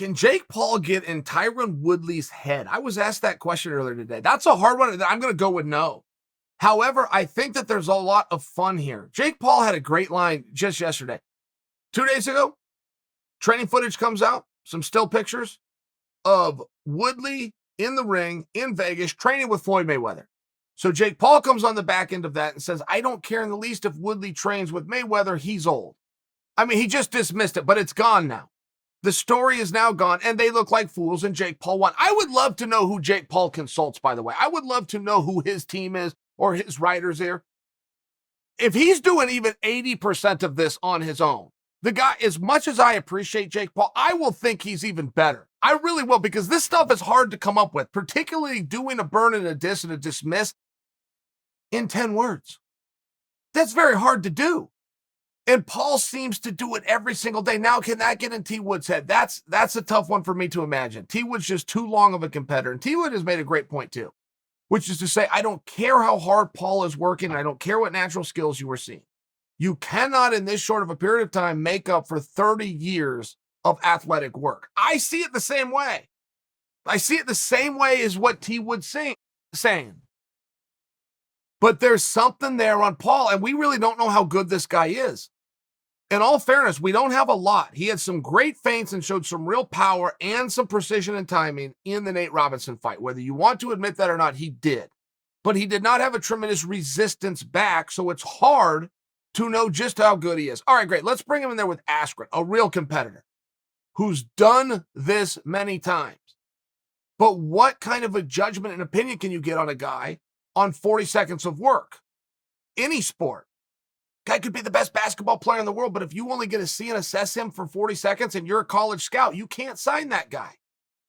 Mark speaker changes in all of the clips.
Speaker 1: Can Jake Paul get in Tyron Woodley's head? I was asked that question earlier today. That's a hard one. I'm going to go with no. However, I think that there's a lot of fun here. Jake Paul had a great line just yesterday. 2 days ago, training footage comes out, some still pictures of Woodley in the ring in Vegas training with Floyd Mayweather. So Jake Paul comes on the back end of that and says, I don't care in the least if Woodley trains with Mayweather. He's old. I mean, he just dismissed it, but it's gone now. The story is now gone, and they look like fools, and Jake Paul won. I would love to know who Jake Paul consults, by the way. I would love to know who his team is or his writers here. If he's doing even 80% of this on his own, the guy, as much as I appreciate Jake Paul, I will think he's even better. I really will, because this stuff is hard to come up with, particularly doing a burn and a diss and a dismiss in 10 words. That's very hard to do. And Paul seems to do it every single day. Now, can that get in T. Wood's head? That's a tough one for me to imagine. T. Wood's just too long of a competitor. And T. Wood has made a great point too, which is to say, I don't care how hard Paul is working. And I don't care what natural skills you are seeing. You cannot, in this short of a period of time, make up for 30 years of athletic work. I see it the same way. I see it the same way as what T. Wood's saying. But there's something there on Paul, and we really don't know how good this guy is. In all fairness, we don't have a lot. He had some great feints and showed some real power and some precision and timing in the Nate Robinson fight. Whether you want to admit that or not, he did. But he did not have a tremendous resistance back, so it's hard to know just how good he is. All right, great. Let's bring him in there with Askren, a real competitor who's done this many times. But what kind of a judgment and opinion can you get on a guy on 40 seconds of work? Any sport. Guy could be the best basketball player in the world, but if you only get to see and assess him for 40 seconds and you're a college scout, you can't sign that guy.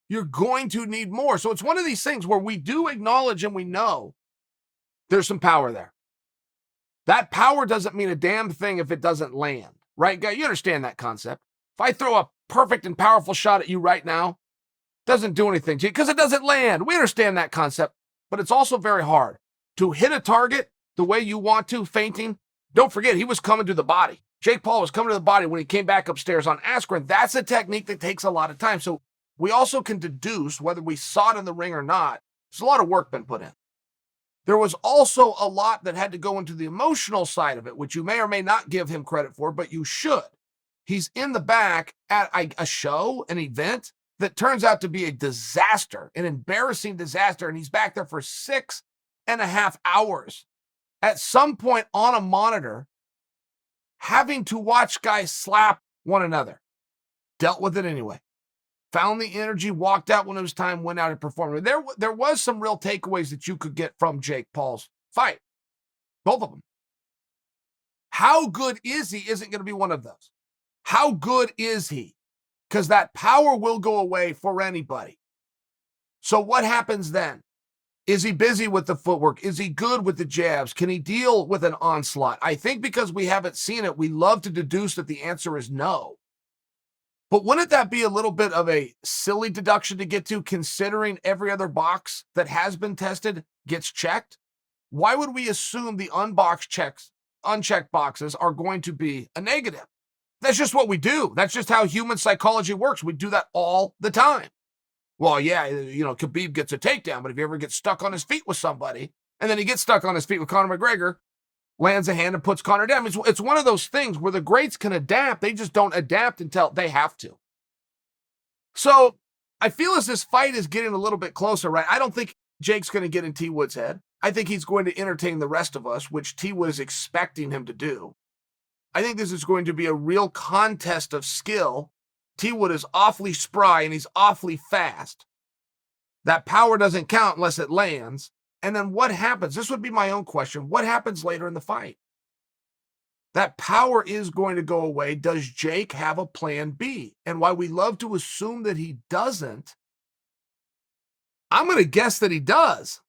Speaker 1: You're going to need more. So it's one of these things where we do acknowledge and we know there's some power there. That power doesn't mean a damn thing if it doesn't land, right, guy? You understand that concept. If I throw a perfect and powerful shot at you right now, it doesn't do anything to you because it doesn't land. We understand that concept, but it's also very hard to hit a target the way you want to, feinting. Don't forget, he was coming to the body. Jake Paul was coming to the body when he came back upstairs on Askren. That's a technique that takes a lot of time. So we also can deduce, whether we saw it in the ring or not, there's a lot of work been put in. There was also a lot that had to go into the emotional side of it, which you may or may not give him credit for, but you should. He's in the back at a show, an event that turns out to be a disaster, an embarrassing disaster, and he's back there for 6.5 hours. At some point on a monitor, having to watch guys slap one another. Dealt with it anyway. Found the energy, walked out when it was time, went out and performed. There was some real takeaways that you could get from Jake Paul's fight. Both of them. How good is he isn't going to be one of those. How good is he? Because that power will go away for anybody. So what happens then? Is he busy with the footwork? Is he good with the jabs? Can he deal with an onslaught? I think because we haven't seen it, we love to deduce that the answer is no. But wouldn't that be a little bit of a silly deduction to get to, considering every other box that has been tested gets checked? Why would we assume the unchecked boxes are going to be a negative? That's just what we do. That's just how human psychology works. We do that all the time. Well, yeah, Khabib gets a takedown, but if he ever gets stuck on his feet with somebody, and then he gets stuck on his feet with Conor McGregor, lands a hand and puts Conor down. It's one of those things where the greats can adapt. They just don't adapt until they have to. So I feel as this fight is getting a little bit closer, right? I don't think Jake's going to get in T. Wood's head. I think he's going to entertain the rest of us, which T. Wood is expecting him to do. I think this is going to be a real contest of skill. T. Wood is awfully spry and he's awfully fast. That power doesn't count unless it lands. And then what happens? This would be my own question. What happens later in the fight? That power is going to go away. Does Jake have a plan B? And while we love to assume that he doesn't, I'm going to guess that he does.